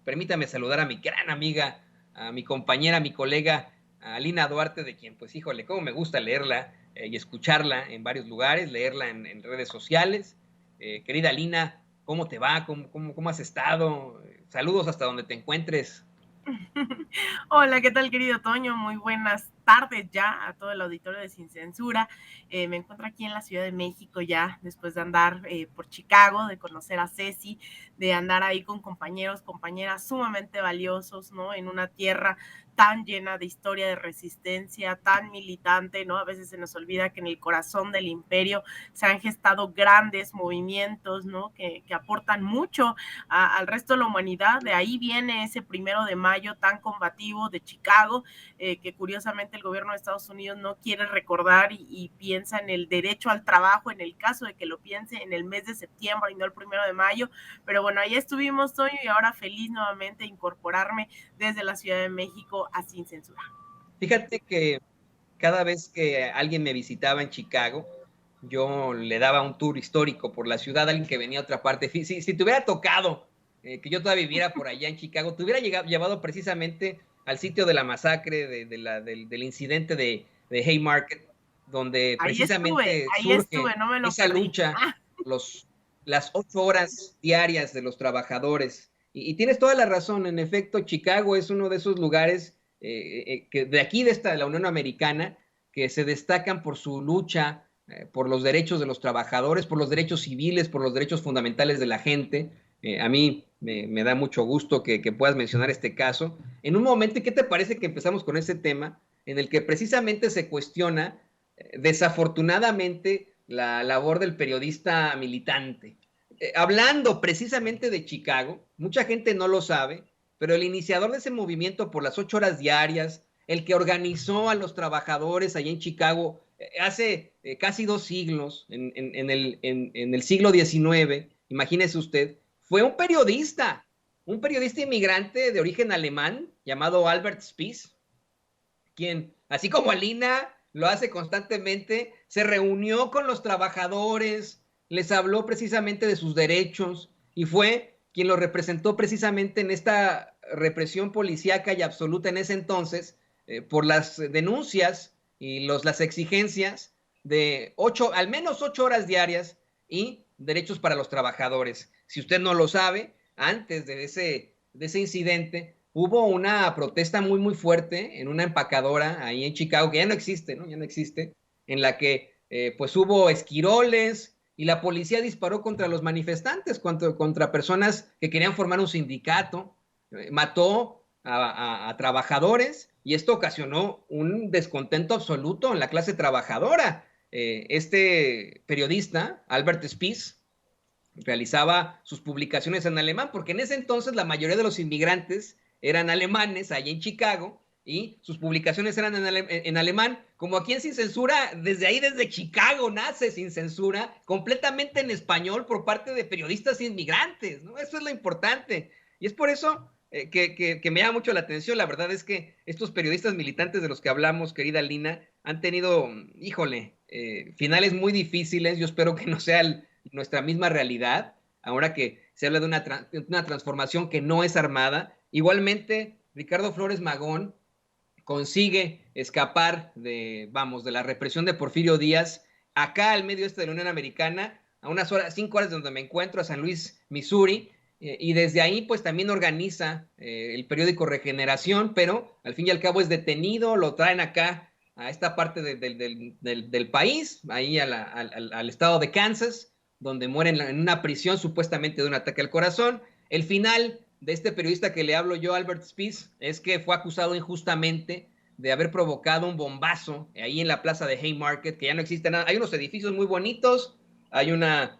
permítame saludar a mi gran amiga, a mi compañera, a mi colega, a Lina Duarte, de quien, pues, híjole, cómo me gusta leerla y escucharla en varios lugares, leerla en redes sociales. Querida Lina, ¿cómo te va? ¿Cómo has estado? Saludos hasta donde te encuentres. Hola, ¿qué tal, querido Toño? Muy buenas tardes ya a todo el auditorio de Sin Censura. Me encuentro aquí en la Ciudad de México ya después de andar por Chicago, de conocer a Ceci, de andar ahí con compañeros, compañeras sumamente valiosos, ¿no? En una tierra tan llena de historia de resistencia, tan militante, ¿no? A veces se nos olvida que en el corazón del imperio se han gestado grandes movimientos, ¿no? Que aportan mucho al resto de la humanidad. De ahí viene ese 1 de mayo tan combativo de Chicago, que curiosamente el gobierno de Estados Unidos no quiere recordar y piensa en el derecho al trabajo, en el caso de que lo piense en el mes de septiembre y no el 1 de mayo. Pero bueno, ahí estuvimos, Toño, y ahora feliz nuevamente de incorporarme desde la Ciudad de México a Sin Censura. Fíjate que cada vez que alguien me visitaba en Chicago, yo le daba un tour histórico por la ciudad a alguien que venía a otra parte. Si te hubiera tocado que yo todavía viviera por allá en Chicago, te hubiera llevado precisamente al sitio de la masacre, del incidente de Haymarket, donde precisamente Ahí surge estuve, no me lo esa perdí. lucha, los, las 8 horas diarias de los trabajadores. Y tienes toda la razón, en efecto, Chicago es uno de esos lugares que de aquí, de la Unión Americana, que se destacan por su lucha por los derechos de los trabajadores, por los derechos civiles, por los derechos fundamentales de la gente. A mí me da mucho gusto que puedas mencionar este caso. En un momento, ¿qué te parece que empezamos con ese tema en el que precisamente se cuestiona desafortunadamente la labor del periodista militante? Hablando precisamente de Chicago, mucha gente no lo sabe, pero el iniciador de ese movimiento por las 8 horas diarias, el que organizó a los trabajadores allá en Chicago hace casi 2 siglos, en el siglo XIX, imagínese usted, fue un periodista inmigrante de origen alemán llamado Albert Spies, quien, así como Alina lo hace constantemente, se reunió con los trabajadores, les habló precisamente de sus derechos y fue quien lo representó precisamente en esta represión policíaca y absoluta en ese entonces por las denuncias y las exigencias de al menos 8 horas diarias y derechos para los trabajadores. Si usted no lo sabe, antes de ese incidente, hubo una protesta muy, muy fuerte en una empacadora ahí en Chicago, que ya no existe, ¿no? Ya no existe, en la que pues hubo esquiroles y la policía disparó contra los manifestantes, contra personas que querían formar un sindicato, mató a trabajadores y esto ocasionó un descontento absoluto en la clase trabajadora. Este periodista, Albert Spies, realizaba sus publicaciones en alemán, porque en ese entonces la mayoría de los inmigrantes eran alemanes allá en Chicago y sus publicaciones eran en alemán, como aquí en Sin Censura, desde Chicago nace Sin Censura, completamente en español por parte de periodistas inmigrantes, ¿no? Eso es lo importante. Y es por eso que me llama mucho la atención. La verdad es que estos periodistas militantes de los que hablamos, querida Lina, han tenido, híjole, finales muy difíciles. Yo espero que no sea nuestra misma realidad, ahora que se habla de una transformación que no es armada. Igualmente, Ricardo Flores Magón consigue escapar de la represión de Porfirio Díaz acá al medio este de la Unión Americana, a unas 5 horas de donde me encuentro, a San Luis, Missouri, y desde ahí pues también organiza el periódico Regeneración, pero al fin y al cabo es detenido, lo traen acá a esta parte del país, ahí al estado de Kansas, donde muere en una prisión supuestamente de un ataque al corazón. El final de este periodista que le hablo yo, Albert Spies, es que fue acusado injustamente de haber provocado un bombazo ahí en la plaza de Haymarket, que ya no existe nada. Hay unos edificios muy bonitos, hay una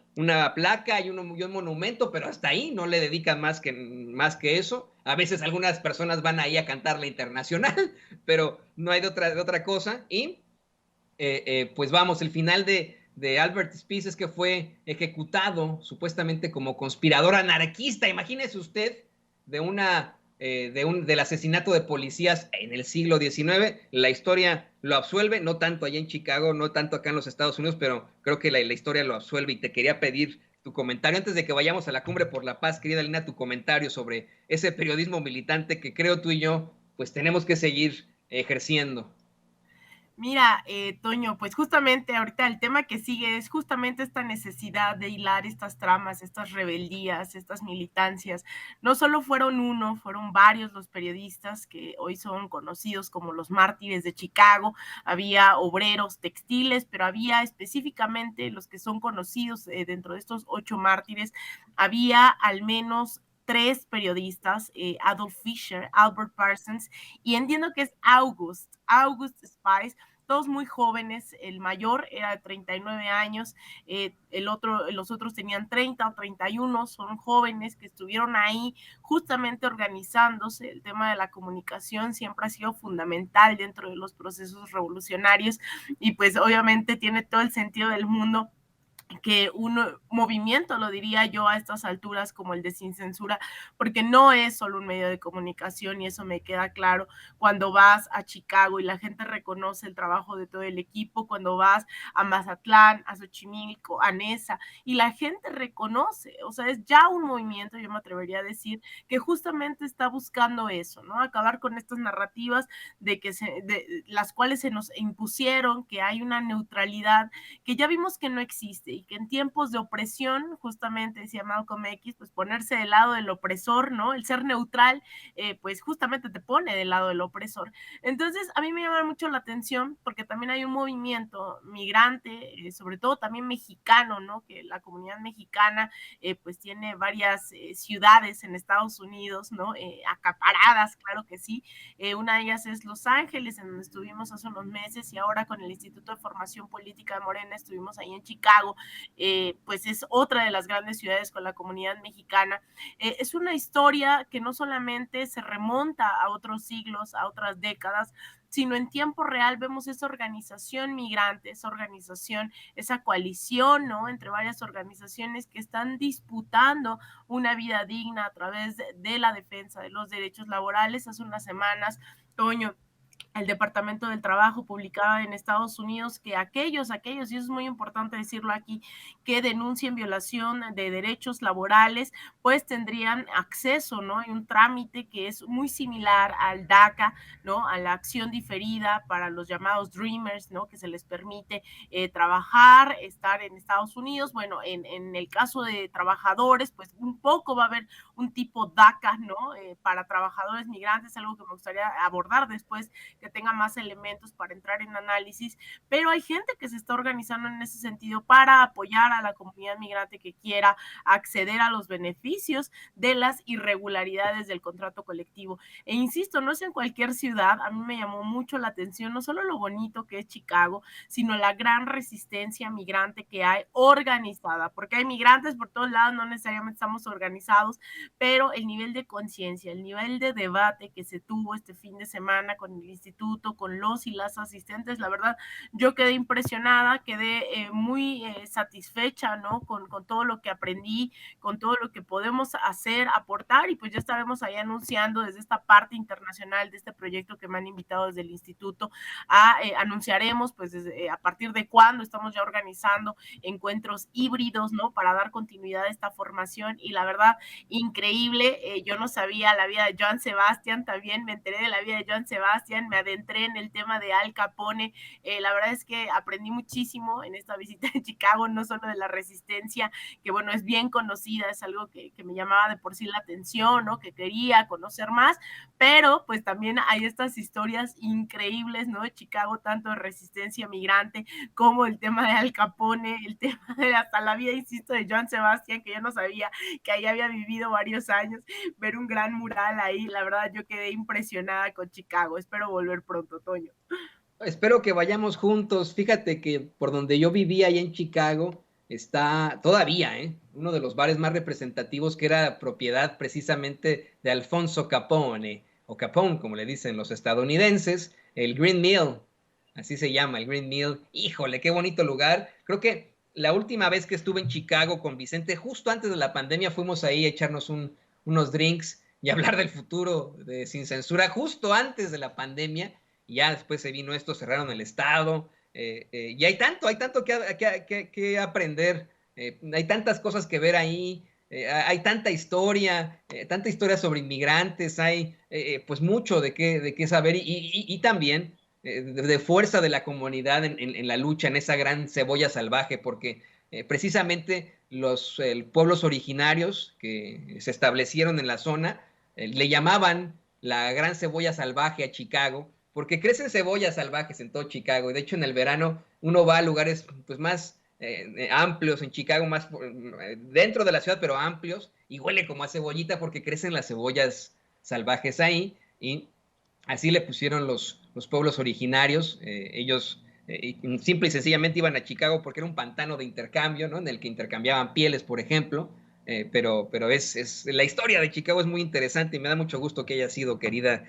placa, hay un monumento, pero hasta ahí no le dedican más que eso. A veces algunas personas van ahí a cantar la internacional, pero no hay de otra cosa. Y pues vamos, el final de Albert Spies es que fue ejecutado supuestamente como conspirador anarquista. Imagínese usted del asesinato de policías en el siglo XIX. La historia lo absuelve, no tanto allá en Chicago, no tanto acá en los Estados Unidos, pero creo que la historia lo absuelve. Y te quería pedir tu comentario, antes de que vayamos a la Cumbre por la Paz, querida Lina, tu comentario sobre ese periodismo militante que creo tú y yo, pues tenemos que seguir ejerciendo. Mira, Toño, pues justamente ahorita el tema que sigue es justamente esta necesidad de hilar estas tramas, estas rebeldías, estas militancias. No solo fueron uno, fueron varios los periodistas que hoy son conocidos como los mártires de Chicago. Había obreros textiles, pero había específicamente los que son conocidos dentro de estos 8 mártires, había al menos 3 periodistas, Adolf Fischer, Albert Parsons, y entiendo que es August Spice, todos muy jóvenes. El mayor era de 39 años, los otros tenían 30 o 31, son jóvenes que estuvieron ahí justamente organizándose. El tema de la comunicación siempre ha sido fundamental dentro de los procesos revolucionarios, y pues obviamente tiene todo el sentido del mundo que un movimiento, lo diría yo a estas alturas, como el de Sin Censura, porque no es solo un medio de comunicación, y eso me queda claro cuando vas a Chicago y la gente reconoce el trabajo de todo el equipo, cuando vas a Mazatlán, a Xochimilco, a Nesa, y la gente reconoce, o sea, es ya un movimiento, yo me atrevería a decir, que justamente está buscando eso, ¿no? Acabar con estas narrativas de las cuales se nos impusieron, que hay una neutralidad que ya vimos que no existe, y que en tiempos de opresión, justamente decía Malcolm X, pues ponerse del lado del opresor, ¿no? El ser neutral, pues justamente te pone del lado del opresor. Entonces, a mí me llama mucho la atención porque también hay un movimiento migrante, sobre todo también mexicano, ¿no? Que la comunidad mexicana, pues tiene varias ciudades en Estados Unidos, ¿no? Acaparadas, claro que sí. Una de ellas es Los Ángeles, en donde estuvimos hace unos meses, y ahora con el Instituto de Formación Política de Morena estuvimos ahí en Chicago. Pues es otra de las grandes ciudades con la comunidad mexicana. Es una historia que no solamente se remonta a otros siglos, a otras décadas, sino en tiempo real vemos esa organización migrante, esa organización, esa coalición, ¿no? Entre varias organizaciones que están disputando una vida digna a través de la defensa de los derechos laborales. Hace unas semanas, Toño, el Departamento del Trabajo publicaba en Estados Unidos que aquellos, y eso es muy importante decirlo aquí, que denuncien violación de derechos laborales, pues tendrían acceso, ¿no? Hay un trámite que es muy similar al DACA, ¿no? A la acción diferida para los llamados Dreamers, ¿no? Que se les permite trabajar, estar en Estados Unidos. Bueno, en el caso de trabajadores, pues un poco va a haber un tipo DACA, ¿no? Para trabajadores migrantes, algo que me gustaría abordar después, que tenga más elementos para entrar en análisis, pero hay gente que se está organizando en ese sentido para apoyar a la comunidad migrante que quiera acceder a los beneficios de las irregularidades del contrato colectivo. E insisto, no es en cualquier ciudad. A mí me llamó mucho la atención no solo lo bonito que es Chicago, sino la gran resistencia migrante que hay organizada, porque hay migrantes por todos lados, no necesariamente estamos organizados, pero el nivel de conciencia, el nivel de debate que se tuvo este fin de semana con el instituto, con los y las asistentes, la verdad, yo quedé impresionada, quedé muy satisfecha, ¿no? Con todo lo que aprendí, con todo lo que podemos hacer, aportar, y pues ya estaremos ahí anunciando desde esta parte internacional de este proyecto que me han invitado desde el instituto, anunciaremos pues desde, a partir de cuándo estamos ya organizando encuentros híbridos, ¿no? Para dar continuidad a esta formación, y la verdad, increíble. Yo no sabía la vida de Joan Sebastián, también me enteré de la vida de Joan Sebastián, me adentré en el tema de Al Capone. La verdad es que aprendí muchísimo en esta visita en Chicago, no solo de la resistencia, que bueno, es bien conocida, es algo que me llamaba de por sí la atención, ¿no? Que quería conocer más, pero pues también hay estas historias increíbles, ¿no? De Chicago, tanto de resistencia migrante como el tema de Al Capone, el tema de hasta la vida, insisto, de Joan Sebastián, que yo no sabía que ahí había vivido varios años. Ver un gran mural ahí, la verdad yo quedé impresionada con Chicago. Espero volver pronto, Toño. Espero que vayamos juntos. Fíjate que por donde yo vivía ahí en Chicago está todavía uno de los bares más representativos, que era propiedad precisamente de Alfonso Capone, o Capone como le dicen los estadounidenses, el Green Mill, así se llama, el Green Mill. Híjole, qué bonito lugar. Creo que la última vez que estuve en Chicago con Vicente, justo antes de la pandemia, fuimos ahí a echarnos unos drinks y hablar del futuro de Sin Censura, justo antes de la pandemia. Y ya después se vino esto, cerraron el estado, y hay tanto que aprender Hay tantas cosas que ver ahí, hay tanta historia sobre inmigrantes, hay pues mucho de qué saber y también de fuerza de la comunidad en la lucha, en esa gran cebolla salvaje, porque precisamente los pueblos originarios que se establecieron en la zona le llamaban la gran cebolla salvaje a Chicago, porque crecen cebollas salvajes en todo Chicago, y de hecho en el verano uno va a lugares pues más amplios en Chicago, más dentro de la ciudad, pero amplios, y huele como a cebollita porque crecen las cebollas salvajes ahí, y así le pusieron los pueblos originarios. Ellos simple y sencillamente iban a Chicago porque era un pantano de intercambio, ¿no? En el que intercambiaban pieles, por ejemplo. Pero la historia de Chicago es muy interesante y me da mucho gusto que haya sido, querida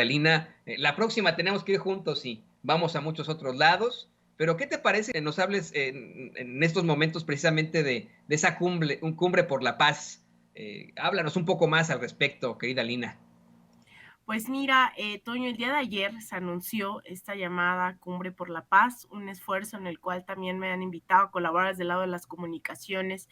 Lina. La próxima tenemos que ir juntos y vamos a muchos otros lados. Pero ¿qué te parece que nos hables en estos momentos precisamente de esa cumbre por la paz? Háblanos un poco más al respecto, querida Lina. Pues mira, Toño, el día de ayer se anunció esta llamada Cumbre por la Paz, un esfuerzo en el cual también me han invitado a colaborar desde el lado de las comunicaciones,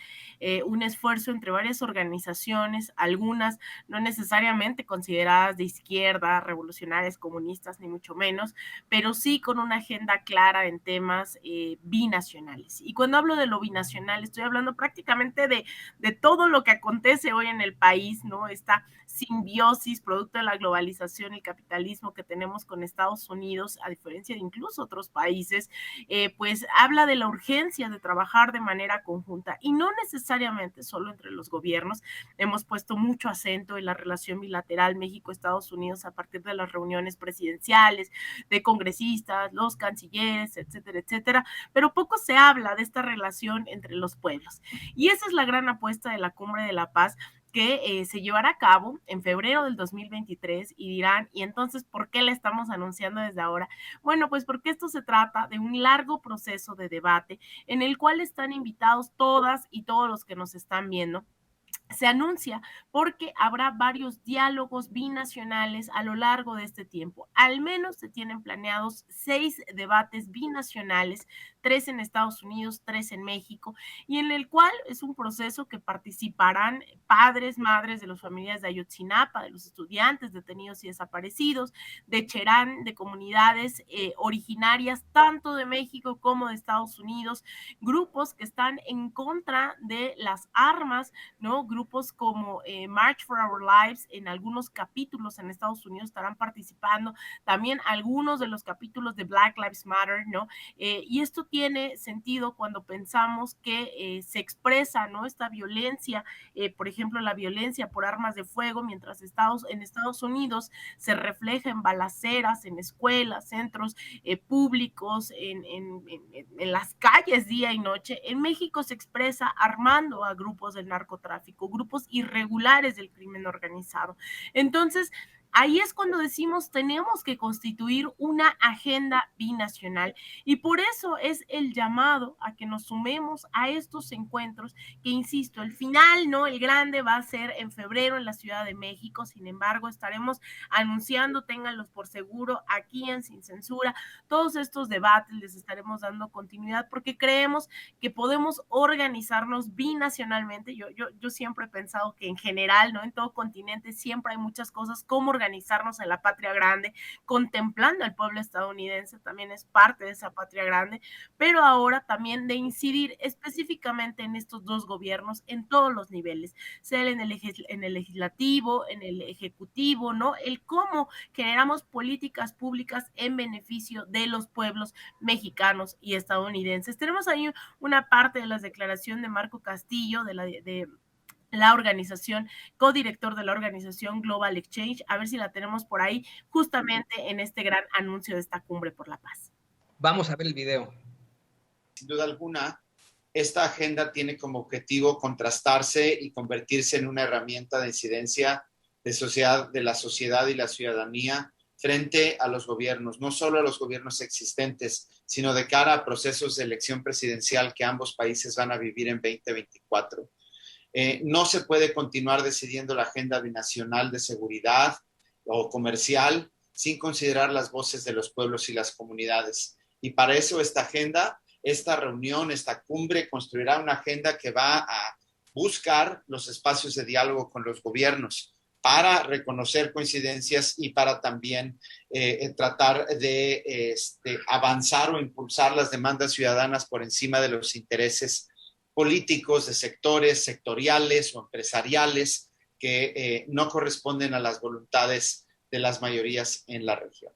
un esfuerzo entre varias organizaciones, algunas no necesariamente consideradas de izquierda, revolucionarias, comunistas, ni mucho menos, pero sí con una agenda clara en temas binacionales. Y cuando hablo de lo binacional, estoy hablando prácticamente de todo lo que acontece hoy en el país, ¿no? Esta simbiosis producto de la globalización y capitalismo que tenemos con Estados Unidos, a diferencia de incluso otros países, pues habla de la urgencia de trabajar de manera conjunta y no necesariamente solo entre los gobiernos. Hemos puesto mucho acento en la relación bilateral México-Estados Unidos a partir de las reuniones presidenciales, de congresistas, los cancilleres, etcétera, etcétera, pero poco se habla de esta relación entre los pueblos. Y esa es la gran apuesta de la Cumbre de la Paz, que se llevará a cabo en febrero del 2023 y dirán, ¿y entonces por qué la estamos anunciando desde ahora? Bueno, pues porque esto se trata de un largo proceso de debate en el cual están invitados todas y todos los que nos están viendo. Se anuncia porque habrá varios diálogos binacionales a lo largo de este tiempo. Al menos se tienen planeados 6 debates binacionales, 3 en Estados Unidos, 3 en México, y en el cual es un proceso que participarán padres, madres de las familias de Ayotzinapa, de los estudiantes detenidos y desaparecidos, de Cherán, de comunidades originarias tanto de México como de Estados Unidos, grupos que están en contra de las armas, ¿no? Grupos como March for Our Lives en algunos capítulos en Estados Unidos estarán participando, también algunos de los capítulos de Black Lives Matter, ¿no? Y esto tiene sentido cuando pensamos que se expresa, ¿no? Esta violencia, por ejemplo, la violencia por armas de fuego, mientras en Estados Unidos se refleja en balaceras, en escuelas, centros públicos, en las calles día y noche. En México se expresa armando a grupos del narcotráfico, grupos irregulares del crimen organizado. Entonces, ahí es cuando decimos tenemos que constituir una agenda binacional y por eso es el llamado a que nos sumemos a estos encuentros que, insisto, el final, ¿no? El grande va a ser en febrero en la Ciudad de México, sin embargo, estaremos anunciando, ténganlos por seguro, aquí en Sin Censura, todos estos debates les estaremos dando continuidad porque creemos que podemos organizarnos binacionalmente. Yo siempre he pensado que en general, ¿no? En todo continente siempre hay muchas cosas como organizarnos en la patria grande, contemplando al pueblo estadounidense, también es parte de esa patria grande, pero ahora también de incidir específicamente en estos dos gobiernos en todos los niveles, sea en el legislativo, en el ejecutivo, ¿no? El cómo generamos políticas públicas en beneficio de los pueblos mexicanos y estadounidenses. Tenemos ahí una parte de la declaración de Marco Castillo, de la organización, codirector de la organización Global Exchange, a ver si la tenemos por ahí, justamente en este gran anuncio de esta Cumbre por la Paz. Vamos a ver el video. Sin duda alguna, esta agenda tiene como objetivo contrastarse y convertirse en una herramienta de incidencia de la sociedad y la ciudadanía frente a los gobiernos, no solo a los gobiernos existentes, sino de cara a procesos de elección presidencial que ambos países van a vivir en 2024. No se puede continuar decidiendo la agenda binacional de seguridad o comercial sin considerar las voces de los pueblos y las comunidades. Y para eso esta agenda esta reunión, esta cumbre, construirá una agenda que va a buscar los espacios de diálogo con los gobiernos para reconocer coincidencias y para también tratar de avanzar o impulsar las demandas ciudadanas por encima de los intereses políticos de sectores sectoriales o empresariales que no corresponden a las voluntades de las mayorías en la región.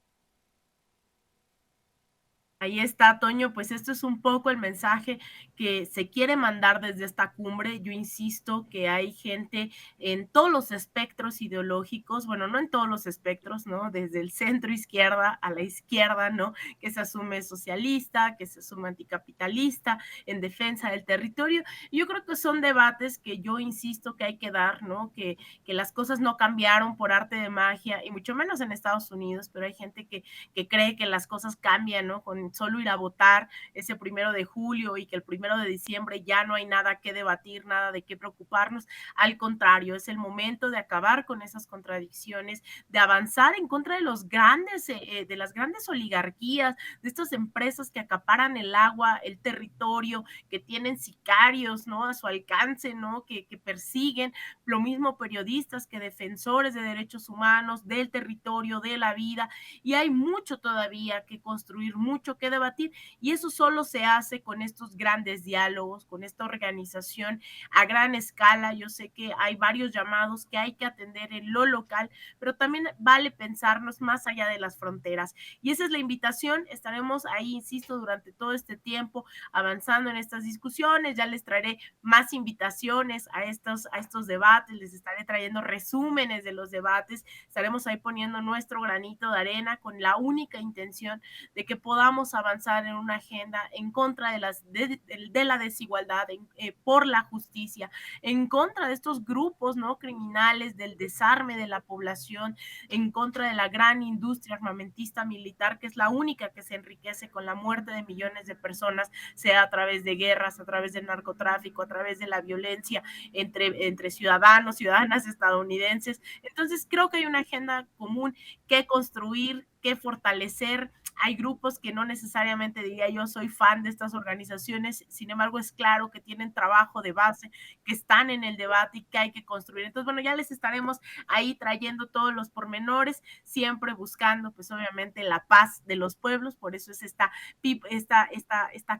Ahí está, Toño, pues esto es un poco el mensaje que se quiere mandar desde esta cumbre. Yo insisto que hay gente en todos los espectros ideológicos, bueno, no en todos los espectros, ¿no? Desde el centro izquierda a la izquierda, ¿no? Que se asume socialista, que se asume anticapitalista, en defensa del territorio. Y yo creo que son debates que yo insisto que hay que dar, ¿no? Que las cosas no cambiaron por arte de magia, y mucho menos en Estados Unidos, pero hay gente que cree que las cosas cambian, ¿no? Con solo ir a votar ese 1 de julio y que el 1 de diciembre ya no hay nada que debatir, nada de qué preocuparnos. Al contrario, es el momento de acabar con esas contradicciones, de avanzar en contra de los grandes, de las grandes oligarquías, de estas empresas que acaparan el agua, el territorio, que tienen sicarios, ¿no? A su alcance, ¿no? Que persiguen, lo mismo periodistas que defensores de derechos humanos, del territorio, de la vida, y hay mucho todavía que construir, mucho que debatir, y eso solo se hace con estos grandes diálogos, con esta organización a gran escala. Yo sé que hay varios llamados que hay que atender en lo local, pero también vale pensarnos más allá de las fronteras, y esa es la invitación. Estaremos ahí, insisto, durante todo este tiempo avanzando en estas discusiones. Ya les traeré más invitaciones a estos debates, les estaré trayendo resúmenes de los debates, estaremos ahí poniendo nuestro granito de arena con la única intención de que podamos avanzar en una agenda en contra de la desigualdad, por la justicia, en contra de estos grupos, ¿no? Criminales, del desarme de la población, en contra de la gran industria armamentista militar, que es la única que se enriquece con la muerte de millones de personas, sea a través de guerras, a través del narcotráfico, a través de la violencia entre ciudadanos, ciudadanas estadounidenses. Entonces creo que hay una agenda común que construir, que fortalecer. Hay grupos que no necesariamente diría yo soy fan de estas organizaciones, sin embargo es claro que tienen trabajo de base, que están en el debate y que hay que construir. Entonces, bueno, ya les estaremos ahí trayendo todos los pormenores, siempre buscando pues obviamente la paz de los pueblos. Por eso es esta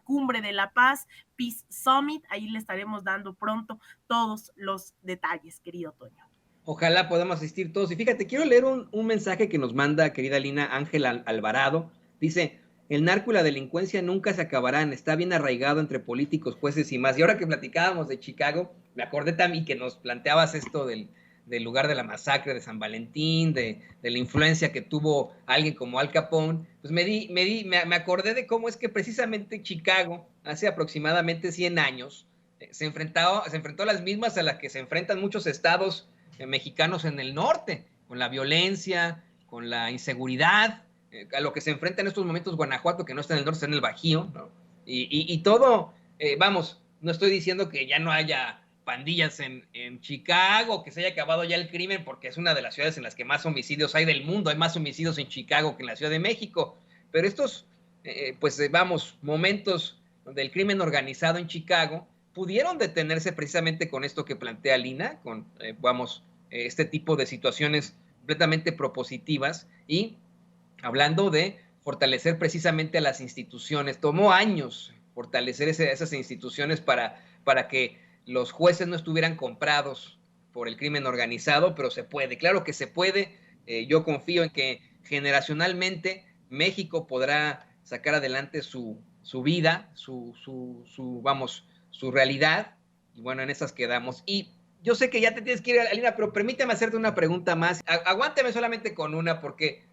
cumbre de la paz, Peace Summit. Ahí le estaremos dando pronto todos los detalles, querido Toño. Ojalá podamos asistir todos. Y fíjate, quiero leer un mensaje que nos manda, querida Lina, Ángela Alvarado. Dice: el narco y la delincuencia nunca se acabarán, está bien arraigado entre políticos, jueces y más. Y ahora que platicábamos de Chicago, me acordé también que nos planteabas esto del lugar de la masacre de San Valentín, de la influencia que tuvo alguien como Al Capone. Pues me acordé de cómo es que precisamente Chicago, hace aproximadamente 100 años, se enfrentó a las mismas a las que se enfrentan muchos estados mexicanos en el norte, con la violencia, con la inseguridad, a lo que se enfrenta en estos momentos Guanajuato, que no está en el norte, está en el Bajío, ¿no? Y todo, vamos, no estoy diciendo que ya no haya pandillas en Chicago, que se haya acabado ya el crimen, porque es una de las ciudades en las que más homicidios hay del mundo. Hay más homicidios en Chicago que en la Ciudad de México, pero estos, momentos del crimen organizado en Chicago pudieron detenerse precisamente con esto que plantea Lina, con, este tipo de situaciones completamente propositivas. Y hablando de fortalecer precisamente a las instituciones, tomó años fortalecer esas instituciones para que los jueces no estuvieran comprados por el crimen organizado, pero se puede, claro que se puede. Yo confío en que generacionalmente México podrá sacar adelante su vida, su realidad, y bueno, en esas quedamos. Y yo sé que ya te tienes que ir, Alina, pero permíteme hacerte una pregunta más. Aguántame solamente con una, porque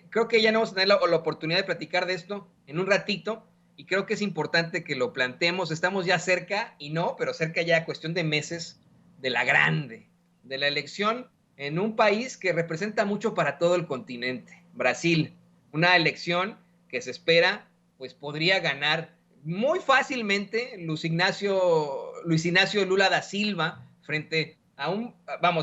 creo que ya no vamos a tener la oportunidad de platicar de esto en un ratito, y creo que es importante que lo planteemos. Estamos ya cerca, y no, pero cerca ya, cuestión de meses, de la grande, de la elección en un país que representa mucho para todo el continente, Brasil. Una elección que se espera, pues podría ganar muy fácilmente Luis Ignacio Lula da Silva frente a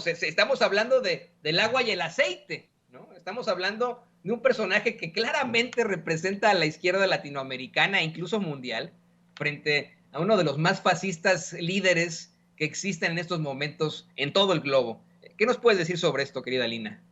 estamos hablando del agua y el aceite, ¿no? Estamos hablando de un personaje que claramente representa a la izquierda latinoamericana e incluso mundial, frente a uno de los más fascistas líderes que existen en estos momentos en todo el globo. ¿Qué nos puedes decir sobre esto, querida Lina?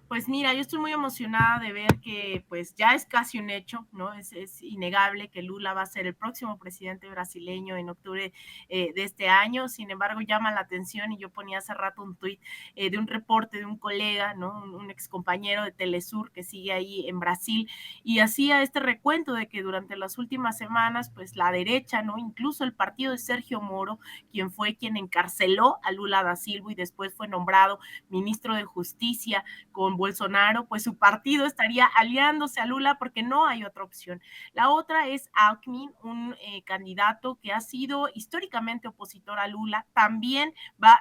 Pues mira, yo estoy muy emocionada de ver que pues ya es casi un hecho, ¿no? Es innegable que Lula va a ser el próximo presidente brasileño en octubre de este año. Sin embargo, llama la atención, y yo ponía hace rato un tuit de un reporte de un colega, ¿no? Un ex compañero de Telesur que sigue ahí en Brasil, y hacía este recuento de que durante las últimas semanas, pues la derecha, ¿no? Incluso el partido de Sergio Moro, quien encarceló a Lula da Silva y después fue nombrado ministro de Justicia con Bolsonaro, pues su partido estaría aliándose a Lula porque no hay otra opción. La otra es Alckmin, un candidato que ha sido históricamente opositor a Lula, también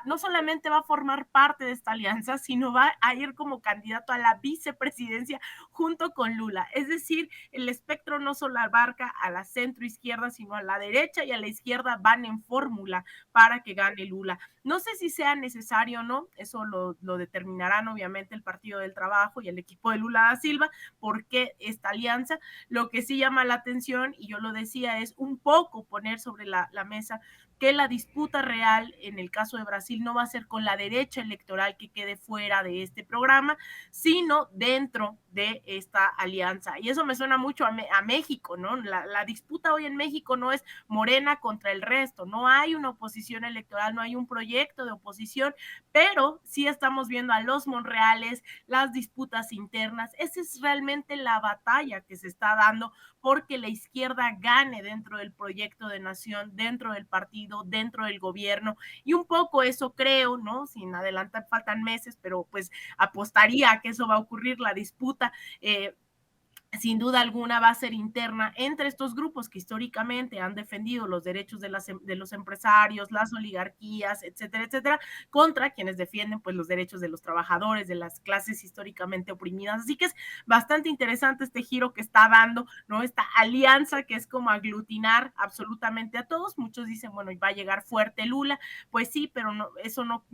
no solamente va a formar parte de esta alianza, sino va a ir como candidato a la vicepresidencia junto con Lula. Es decir, el espectro no solo abarca a la centro izquierda, sino a la derecha y a la izquierda van en fórmula para que gane Lula. No sé si sea necesario o no, eso lo determinarán obviamente el Partido del Trabajo y el equipo de Lula da Silva, por qué esta alianza. Lo que sí llama la atención, y yo lo decía, es un poco poner sobre la mesa que la disputa real en el caso de Brasil no va a ser con la derecha electoral que quede fuera de este programa, sino dentro de esta alianza. Y eso me suena mucho a México, ¿no? La disputa hoy en México no es Morena contra el resto, no hay una oposición electoral, no hay un proyecto de oposición, pero sí estamos viendo a los Monreales, las disputas internas. Esa es realmente la batalla que se está dando porque la izquierda gane dentro del proyecto de nación, dentro del partido, dentro del gobierno, y un poco eso creo, ¿no? Sin adelantar, faltan meses, pero pues apostaría a que eso va a ocurrir, la disputa sin duda alguna va a ser interna entre estos grupos que históricamente han defendido los derechos de los empresarios, las oligarquías, etcétera, etcétera, contra quienes defienden pues los derechos de los trabajadores, de las clases históricamente oprimidas. Así que es bastante interesante este giro que está dando, ¿no? Esta alianza que es como aglutinar absolutamente a todos. Muchos dicen, bueno, va a llegar fuerte Lula, pues sí, pero no, eso no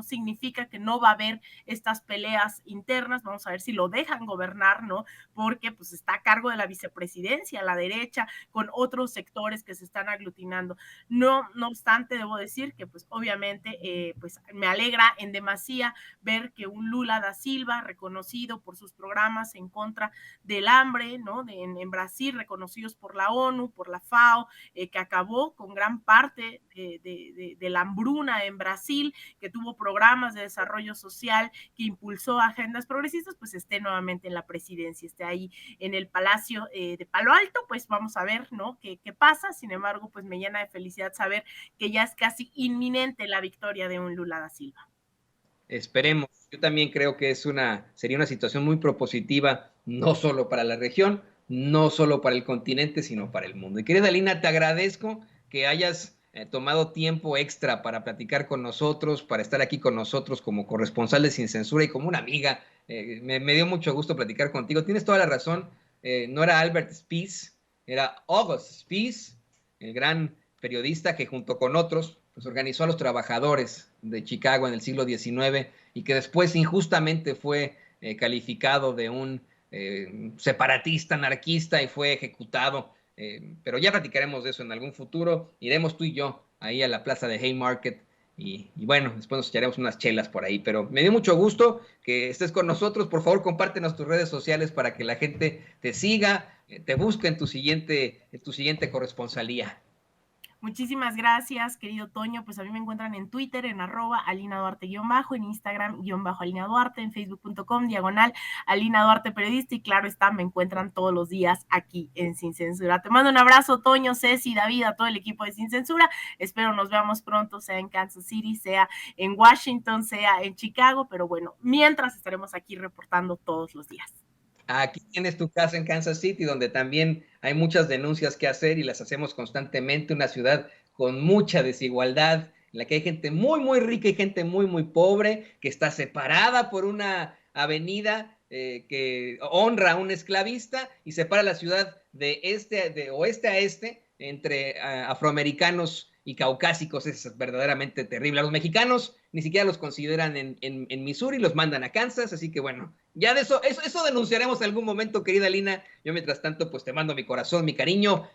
significa que no va a haber estas peleas internas. Vamos a ver si lo dejan gobernar, ¿no? Porque pues está a cargo de la vicepresidencia, a la derecha, con otros sectores que se están aglutinando. No obstante, debo decir que pues obviamente pues me alegra en demasía ver que un Lula da Silva, reconocido por sus programas en contra del hambre, ¿no? En Brasil, reconocidos por la ONU, por la FAO, que acabó con gran parte de la hambruna en Brasil, que tuvo programas de desarrollo social, que impulsó agendas progresistas, pues esté nuevamente en la presidencia, esté ahí en el Palacio de Palo Alto. Pues vamos a ver, ¿no? ¿Qué pasa? Sin embargo, pues me llena de felicidad saber que ya es casi inminente la victoria de un Lula da Silva. Esperemos. Yo también creo que sería una situación muy propositiva, no solo para la región, no solo para el continente, sino para el mundo. Y querida Lina, te agradezco que hayas tomado tiempo extra para platicar con nosotros, para estar aquí con nosotros como corresponsal de Sin Censura y como una amiga. Me dio mucho gusto platicar contigo. Tienes toda la razón. No era Albert Spees, era August Spees, el gran periodista que junto con otros pues organizó a los trabajadores de Chicago en el siglo XIX y que después injustamente fue calificado de un separatista, anarquista y fue ejecutado. Pero ya platicaremos de eso en algún futuro. Iremos tú y yo ahí a la plaza de Haymarket y bueno, después nos echaremos unas chelas por ahí. Pero me dio mucho gusto que estés con nosotros. Por favor, compártenos tus redes sociales para que la gente te siga, te busque en tu siguiente corresponsalía. Muchísimas gracias, querido Toño. Pues a mí me encuentran en Twitter, en @AlinaDuarte_, en Instagram _AlinaDuarte, en Facebook.com/AlinaDuarte Periodista, y claro está, me encuentran todos los días aquí en Sin Censura. Te mando un abrazo, Toño, Ceci, David, a todo el equipo de Sin Censura. Espero nos veamos pronto, sea en Kansas City, sea en Washington, sea en Chicago, pero bueno, mientras estaremos aquí reportando todos los días. Aquí tienes tu casa en Kansas City, donde también hay muchas denuncias que hacer y las hacemos constantemente. Una ciudad con mucha desigualdad, en la que hay gente muy, muy rica y gente muy, muy pobre, que está separada por una avenida que honra a un esclavista y separa la ciudad de oeste a este entre afroamericanos y caucásicos. Es verdaderamente terrible. A los mexicanos ni siquiera los consideran en Missouri, los mandan a Kansas, así que bueno, ya de eso denunciaremos en algún momento, querida Lina. Yo mientras tanto pues te mando mi corazón, mi cariño